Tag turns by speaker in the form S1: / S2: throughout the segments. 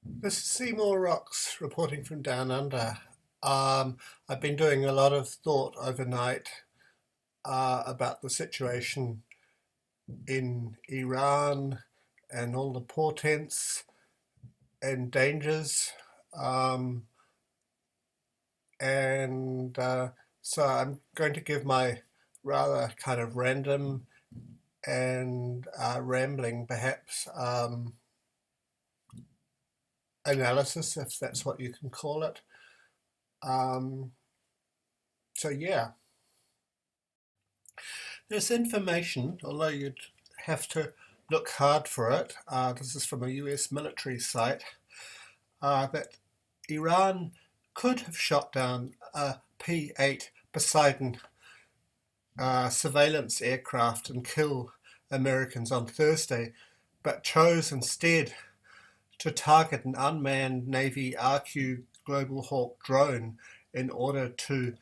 S1: This is Seymour Rocks reporting from down under. I've been doing a lot of thought overnight about the situation in Iran and all the portents and dangers. Um, and so I'm going to give my rather kind of random and rambling, perhaps, analysis, if that's what you can call it. Um, so, yeah. There's information, although you'd have to look hard for it. This is from a US military site that Iran could have shot down a P-8 Poseidon surveillance aircraft and kill Americans on Thursday, but chose instead to target an unmanned Navy RQ Global Hawk drone in order to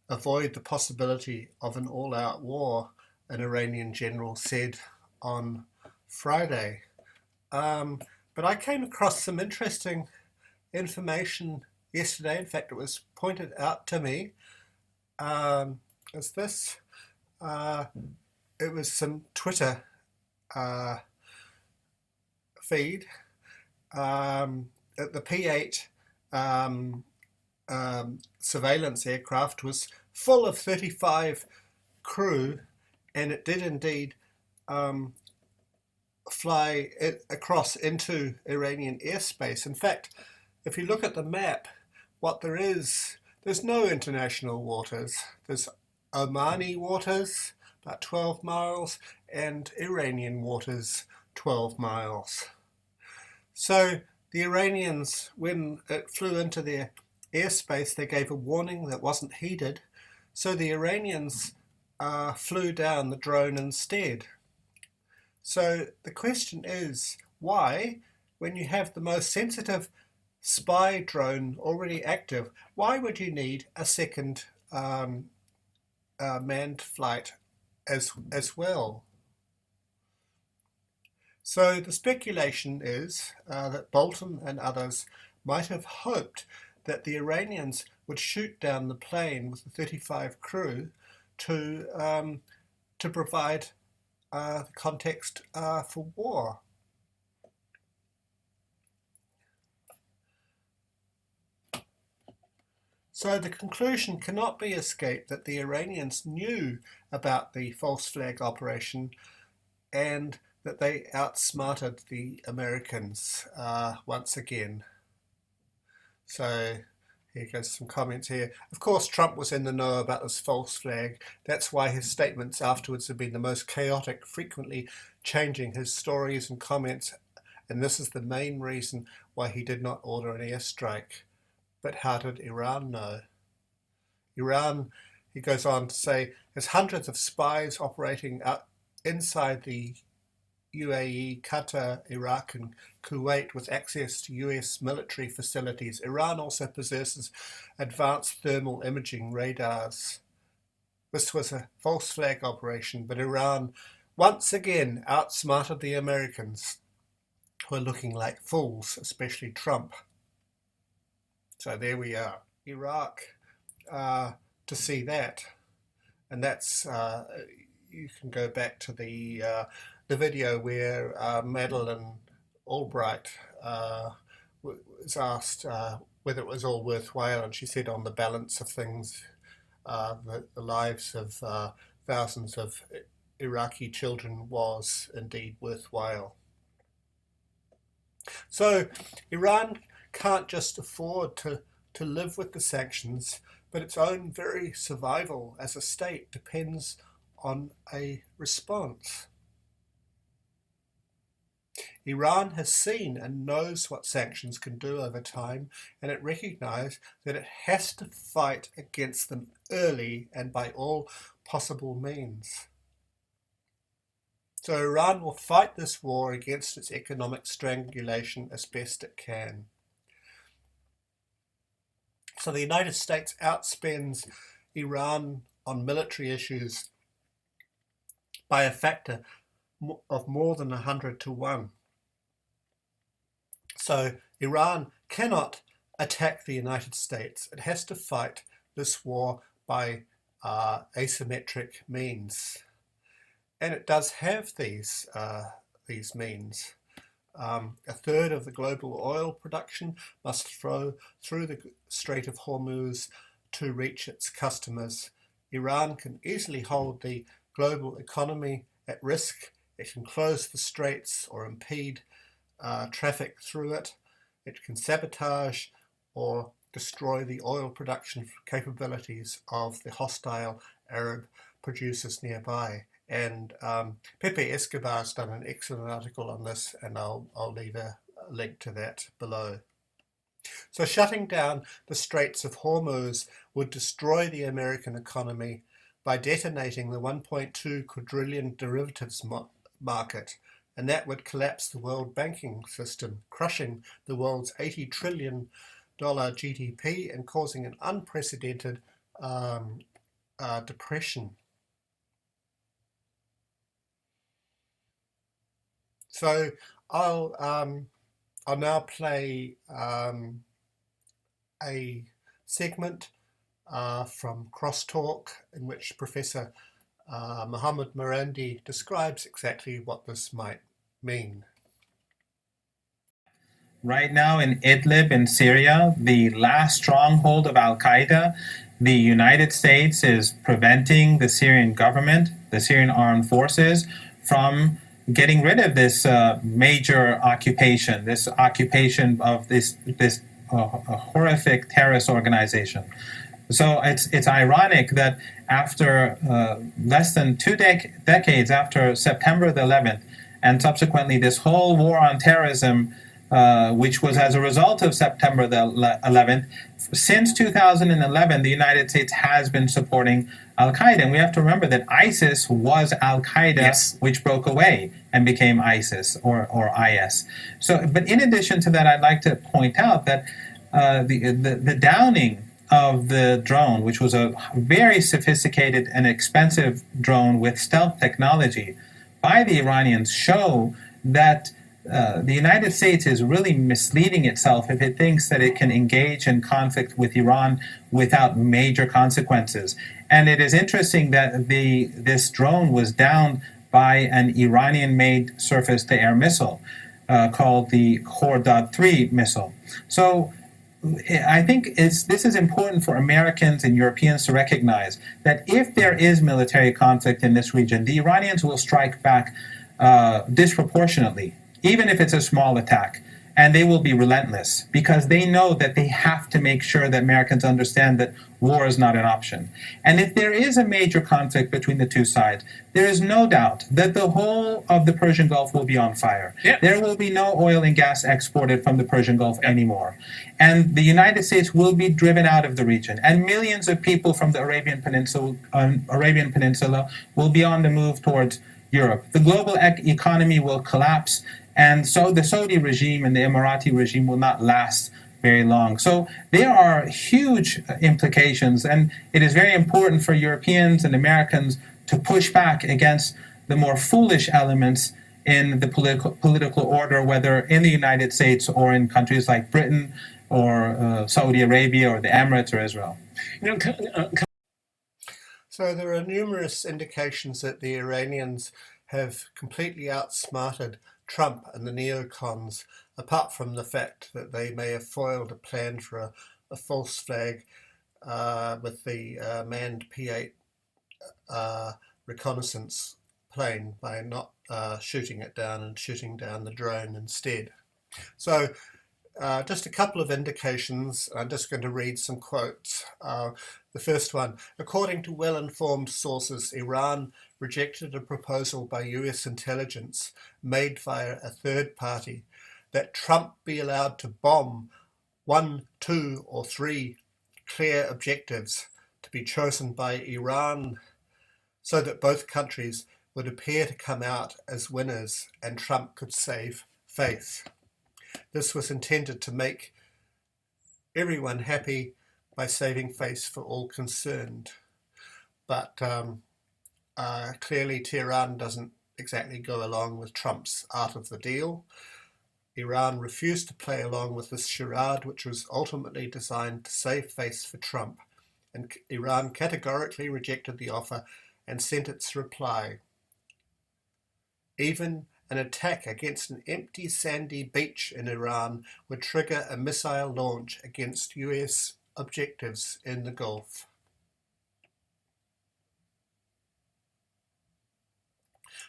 S1: avoid the possibility of an all-out war, an Iranian general said on Friday. Um, but I came across some interesting information yesterday. In fact, it was pointed out to me. Is this? Uh, it was some Twitter uh, feed. The P8 surveillance aircraft was full of 35 crew, and it did indeed um, fly it across into Iranian airspace. In fact, if you look at the map, what there's no international waters. There's Omani waters, about 12 miles, and Iranian waters, 12 miles. So the Iranians, when it flew into their airspace, they gave a warning that wasn't heeded. So the Iranians flew down the drone instead. So the question is, why, when you have the most sensitive spy drone already active, why would you need a second manned flight as well? So the speculation is that Bolton and others might have hoped that the Iranians would shoot down the plane with the 35 crew to provide the context for war. So the conclusion cannot be escaped that the Iranians knew about the false flag operation and that they outsmarted the Americans once again. So here goes some comments here. Of course, Trump was in the know about this false flag. That's why his statements afterwards have been the most chaotic, frequently changing his stories and comments. And this is the main reason why he did not order an airstrike. But how did Iran know? Iran, he goes on to say, has hundreds of spies operating inside the UAE, Qatar, Iraq, and Kuwait with access to US military facilities. Iran also possesses advanced thermal imaging radars. This was a false flag operation, but Iran once again outsmarted the Americans, who are looking like fools, especially Trump. So there we are. Iraq, to see that. And that's, you can go back to the video where Madeleine Albright was asked whether it was all worthwhile, and she said, on the balance of things, the lives of thousands of Iraqi children was indeed worthwhile. So Iran can't just afford to live with the sanctions, but its own very survival as a state depends on a response. Iran has seen and knows what sanctions can do over time, and it recognizes that it has to fight against them early and by all possible means. So Iran will fight this war against its economic strangulation as best it can. So the United States outspends Iran on military issues by a factor of more than 100 to 1. So Iran cannot attack the United States. It has to fight this war by asymmetric means. And it does have these means. A third of the global oil production must flow through the Strait of Hormuz to reach its customers. Iran can easily hold the global economy at risk. It can close the straits or impede traffic through it. It can sabotage or destroy the oil production capabilities of the hostile Arab producers nearby. And Pepe Escobar's done an excellent article on this, and I'll leave a link to that below. So shutting down the Straits of Hormuz would destroy the American economy by detonating the 1.2 quadrillion derivatives market, and that would collapse the world banking system, crushing the world's $80 trillion GDP and causing an unprecedented depression. So I'll now play a segment from Crosstalk in which Professor Mohammed Marandi describes exactly what this might mean.
S2: Right now in Idlib in Syria, the last stronghold of al-Qaeda, the United States is preventing the Syrian government, the Syrian armed forces, from getting rid of this major occupation, this occupation of this horrific terrorist organization. So it's ironic that after less than two decades after September the 11th, and subsequently this whole war on terrorism, which was as a result of September the 11th, since 2011, the United States has been supporting al-Qaeda. And we have to remember that ISIS was al-Qaeda, yes, which broke away and became ISIS or IS. So, but in addition to that, I'd like to point out that the downing of the drone, which was a very sophisticated and expensive drone with stealth technology by the Iranians, show that the United States is really misleading itself if it thinks that it can engage in conflict with Iran without major consequences. And it is interesting that this drone was downed by an Iranian-made surface-to-air missile called the Khordad-3 missile. So I think this is important for Americans and Europeans to recognize that if there is military conflict in this region, the Iranians will strike back disproportionately, even if it's a small attack, and they will be relentless because they know that they have to make sure that Americans understand that war is not an option. And if there is a major conflict between the two sides, there is no doubt that the whole of the Persian Gulf will be on fire. Yep. There will be no oil and gas exported from the Persian Gulf anymore. And the United States will be driven out of the region. And millions of people from the Arabian Peninsula will be on the move towards Europe. The global economy will collapse. And so the Saudi regime and the Emirati regime will not last very long. So there are huge implications, and it is very important for Europeans and Americans to push back against the more foolish elements in the political order, whether in the United States or in countries like Britain or Saudi Arabia or the Emirates or Israel.
S1: So there are numerous indications that the Iranians have completely outsmarted Trump and the neocons, apart from the fact that they may have foiled a plan for a false flag with the manned P-8 reconnaissance plane by not shooting it down and shooting down the drone instead. So just a couple of indications. I'm just going to read some quotes. The first one: according to well-informed sources, Iran rejected a proposal by US intelligence made via a third party that Trump be allowed to bomb 1, 2, or 3 clear objectives to be chosen by Iran so that both countries would appear to come out as winners and Trump could save face. This was intended to make everyone happy by saving face for all concerned. But clearly Tehran doesn't exactly go along with Trump's art of the deal. Iran refused to play along with this charade, which was ultimately designed to save face for Trump, and Iran categorically rejected the offer and sent its reply. Even an attack against an empty sandy beach in Iran would trigger a missile launch against US objectives in the Gulf.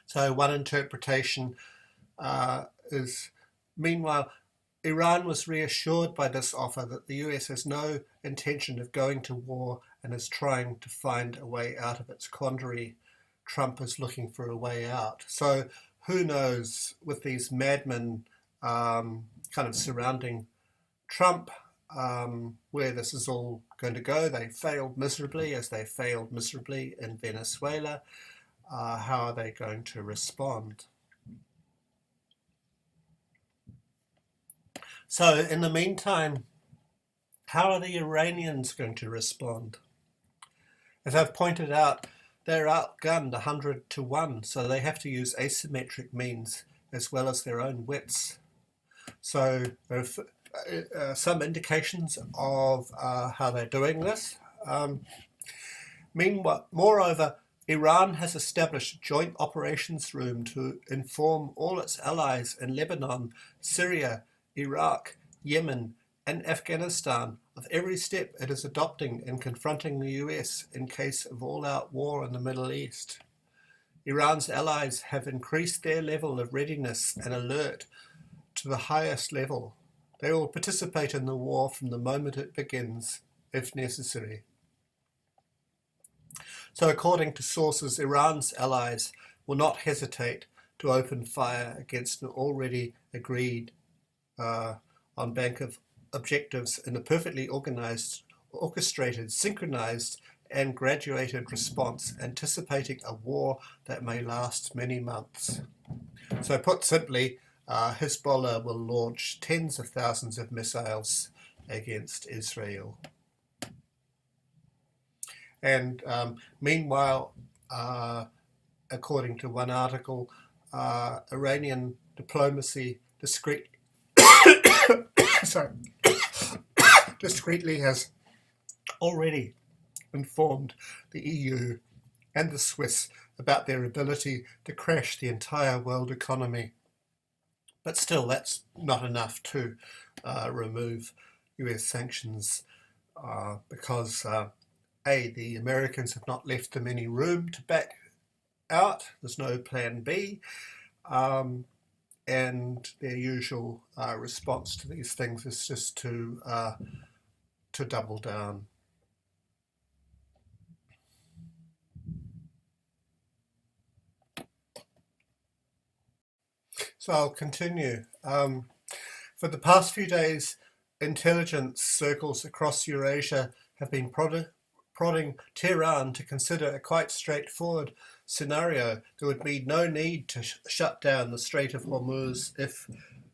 S1: So one interpretation is, meanwhile, Iran was reassured by this offer that the US has no intention of going to war and is trying to find a way out of its quandary. Trump is looking for a way out. So who knows, with these madmen kind of surrounding Trump, where this is all going to go. They failed miserably, as they failed miserably in Venezuela. How are they going to respond? So in the meantime, how are the Iranians going to respond? As I've pointed out, they're outgunned 100 to 1, so they have to use asymmetric means as well as their own wits. So there are some indications of how they're doing this. Moreover, Iran has established a joint operations room to inform all its allies in Lebanon, Syria, Iraq, Yemen, and Afghanistan of every step it is adopting in confronting the US in case of all-out war in the Middle East. Iran's allies have increased their level of readiness and alert to the highest level. They will participate in the war from the moment it begins, if necessary. So according to sources, Iran's allies will not hesitate to open fire against an already agreed on bank of objectives in a perfectly organized, orchestrated, synchronized, and graduated response, anticipating a war that may last many months. So put simply, Hezbollah will launch tens of thousands of missiles against Israel. And meanwhile, according to one article, Iranian diplomacy discreetly has already informed the EU and the Swiss about their ability to crash the entire world economy. But still, that's not enough to remove US sanctions because the Americans have not left them any room to back out. There's no plan B. And their usual response to these things is just to double down. So I'll continue. For the past few days, intelligence circles across Eurasia have been prodding Tehran to consider a quite straightforward scenario. There would be no need to shut down the Strait of Hormuz if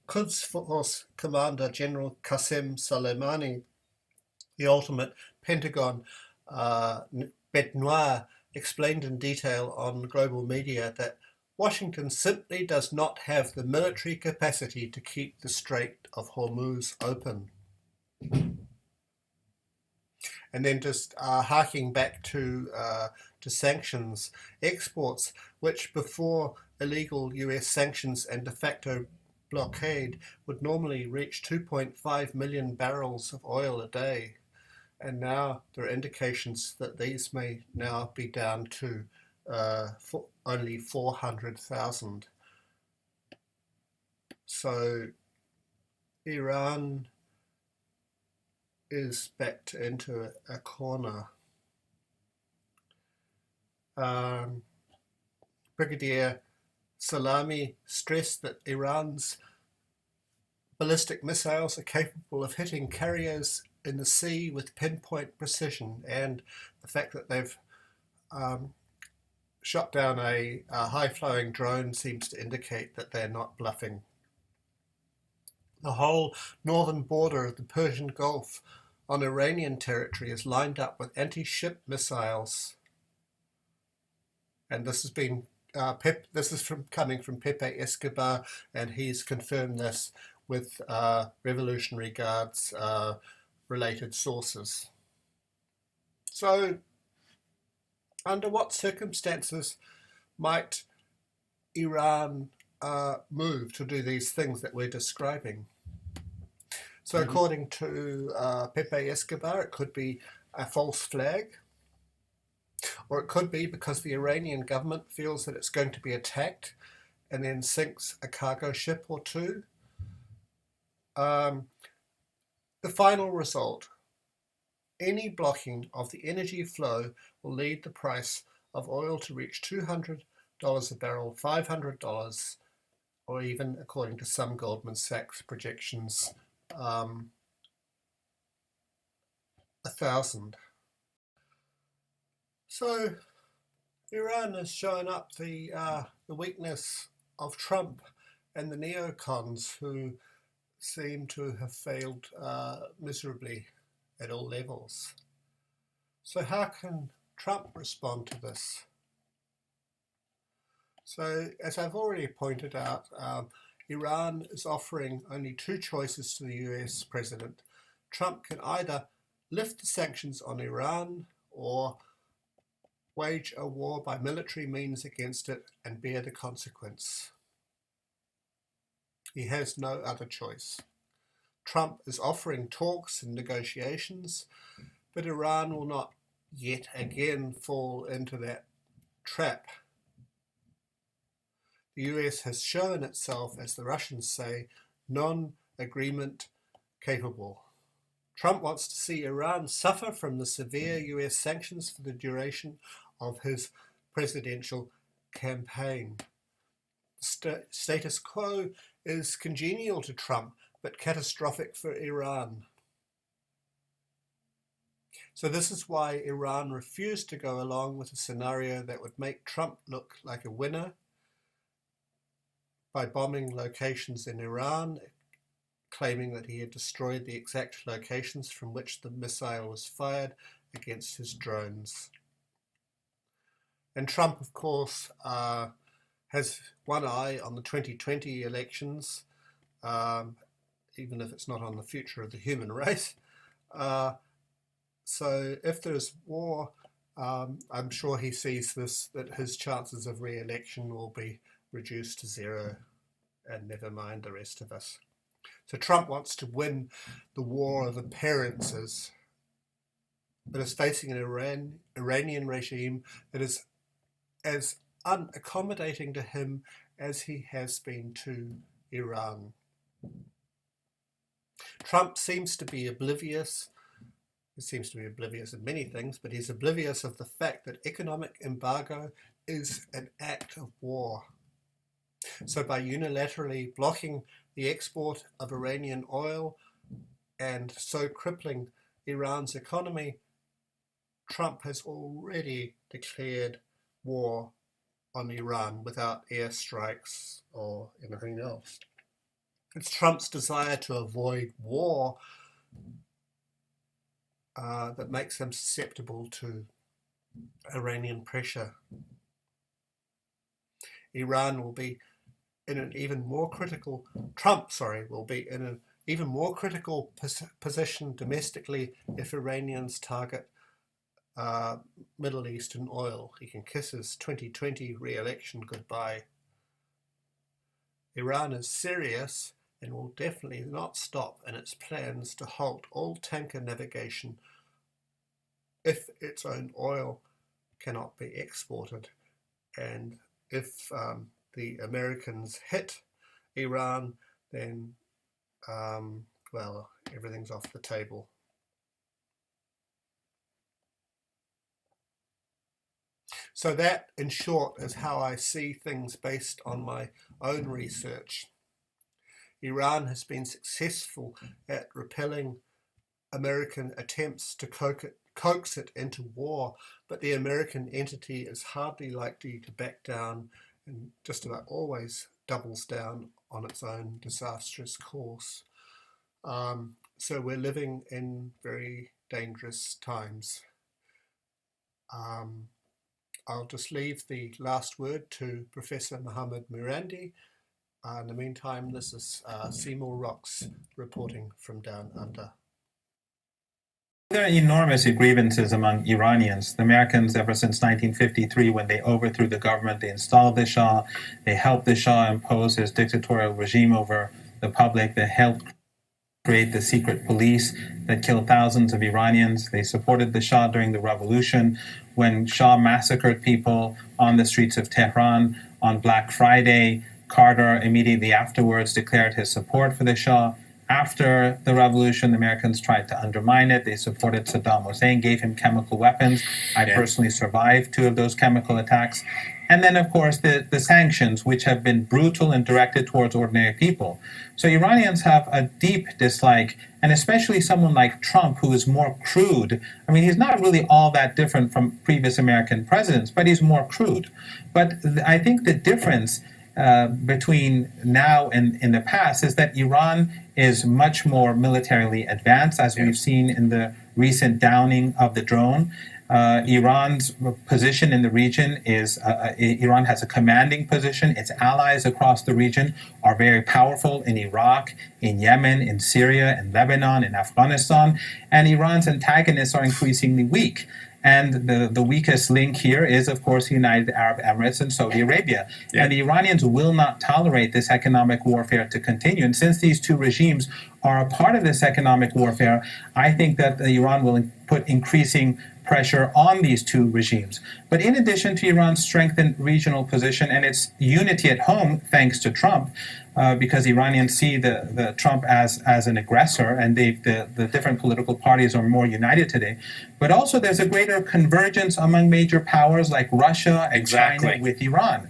S1: Quds Force Commander General Qasem Soleimani, the ultimate Pentagon bête noire, explained in detail on global media that Washington simply does not have the military capacity to keep the Strait of Hormuz open. And then just harking back to sanctions, exports, which before illegal US sanctions and de facto blockade would normally reach 2.5 million barrels of oil a day. And now there are indications that these may now be down to only 400,000. So Iran is backed into a corner. Brigadier Salami stressed that Iran's ballistic missiles are capable of hitting carriers in the sea with pinpoint precision, and the fact that they've shot down a high-flying drone seems to indicate that they're not bluffing. The whole northern border of the Persian Gulf on Iranian territory is lined up with anti-ship missiles. And this has been coming from Pepe Escobar, and he's confirmed this with Revolutionary Guards related sources. So, under what circumstances might Iran move to do these things that we're describing? So, according to Pepe Escobar, it could be a false flag, or it could be because the Iranian government feels that it's going to be attacked and then sinks a cargo ship or two. The final result, any blocking of the energy flow will lead the price of oil to reach $200 a barrel, $500, or even, according to some Goldman Sachs projections, 1,000. So Iran has shown up the weakness of Trump and the neocons, who seem to have failed miserably at all levels. So how can Trump respond to this? So, as I've already pointed out, Iran is offering only two choices to the US president. Trump can either lift the sanctions on Iran or wage a war by military means against it and bear the consequence. He has no other choice. Trump is offering talks and negotiations, but Iran will not yet again fall into that trap. The US has shown itself, as the Russians say, non-agreement capable. Trump wants to see Iran suffer from the severe US sanctions for the duration of his presidential campaign. The status quo is congenial to Trump, but catastrophic for Iran. So this is why Iran refused to go along with a scenario that would make Trump look like a winner by bombing locations in Iran, claiming that he had destroyed the exact locations from which the missile was fired against his drones. And Trump, of course, has one eye on the 2020 elections, even if it's not on the future of the human race. So if there's war, I'm sure he sees this, that his chances of re-election will be reduced to zero, and never mind the rest of us. So Trump wants to win the war of appearances, but is facing an Iranian regime that is as unaccommodating to him as he has been to Iran. Trump seems to be oblivious. He seems to be oblivious of many things, but he's oblivious of the fact that economic embargo is an act of war. So by unilaterally blocking the export of Iranian oil and so crippling Iran's economy, Trump has already declared war on Iran without airstrikes or anything else. It's Trump's desire to avoid war that makes him susceptible to Iranian pressure. Iran will be in an even more critical, will be in an even more critical position domestically if Iranians target Middle Eastern oil. He can kiss his 2020 re-election goodbye. Iran is serious and will definitely not stop in its plans to halt all tanker navigation if its own oil cannot be exported, and if the Americans hit Iran, then well, everything's off the table. So that, in short, is how I see things based on my own research. Iran has been successful at repelling American attempts to coax it into war, but the American entity is hardly likely to back down and just about always doubles down on its own disastrous course. So we're living in very dangerous times. I'll just leave the last word to Professor Mohammed Mirandi. In the meantime, this is Seymour Rocks reporting from down under.
S2: There are enormous grievances among Iranians. The Americans, ever since 1953, when they overthrew the government, they installed the Shah, they helped the Shah impose his dictatorial regime over the public, they helped create the secret police that killed thousands of Iranians. They supported the Shah during the revolution when Shah massacred people on the streets of Tehran on Black Friday. Carter immediately afterwards declared his support for the Shah. After the revolution, the Americans tried to undermine it. They supported Saddam Hussein, gave him chemical weapons. I personally survived 2 of those chemical attacks. And then, of course, the sanctions, which have been brutal and directed towards ordinary people. So Iranians have a deep dislike, and especially someone like Trump, who is more crude. I mean, he's not really all that different from previous American presidents, but he's more crude. But I think the difference between now and in the past is that Iran is much more militarily advanced, as we've seen in the recent downing of the drone. Iran's position in the region is Iran has a commanding position. Its allies across the region are very powerful in Iraq, in Yemen, in Syria, in Lebanon, in Afghanistan, and Iran's antagonists are increasingly weak. And the weakest link here is, of course, the United Arab Emirates and Saudi Arabia. And the Iranians will not tolerate this economic warfare to continue. And since these 2 regimes are a part of this economic warfare, I think that Iran will put increasing pressure on these 2 regimes. But in addition to Iran's strengthened regional position and its unity at home, thanks to Trump, because Iranians see the Trump as an aggressor, and the different political parties are more united today. But also there's a greater convergence among major powers like Russia and China with Iran.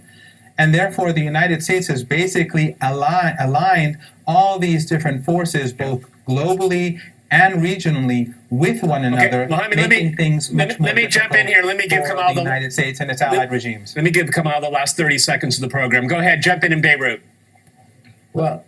S2: And therefore the United States has basically aligned all these different forces, both globally and regionally, with one another, making things much more
S3: Let me jump in here. Let me give Kamal
S2: the United States and its allied regimes.
S3: Let me give Kamal the last 30 seconds of the program. Go ahead, jump in Beirut.
S4: Well,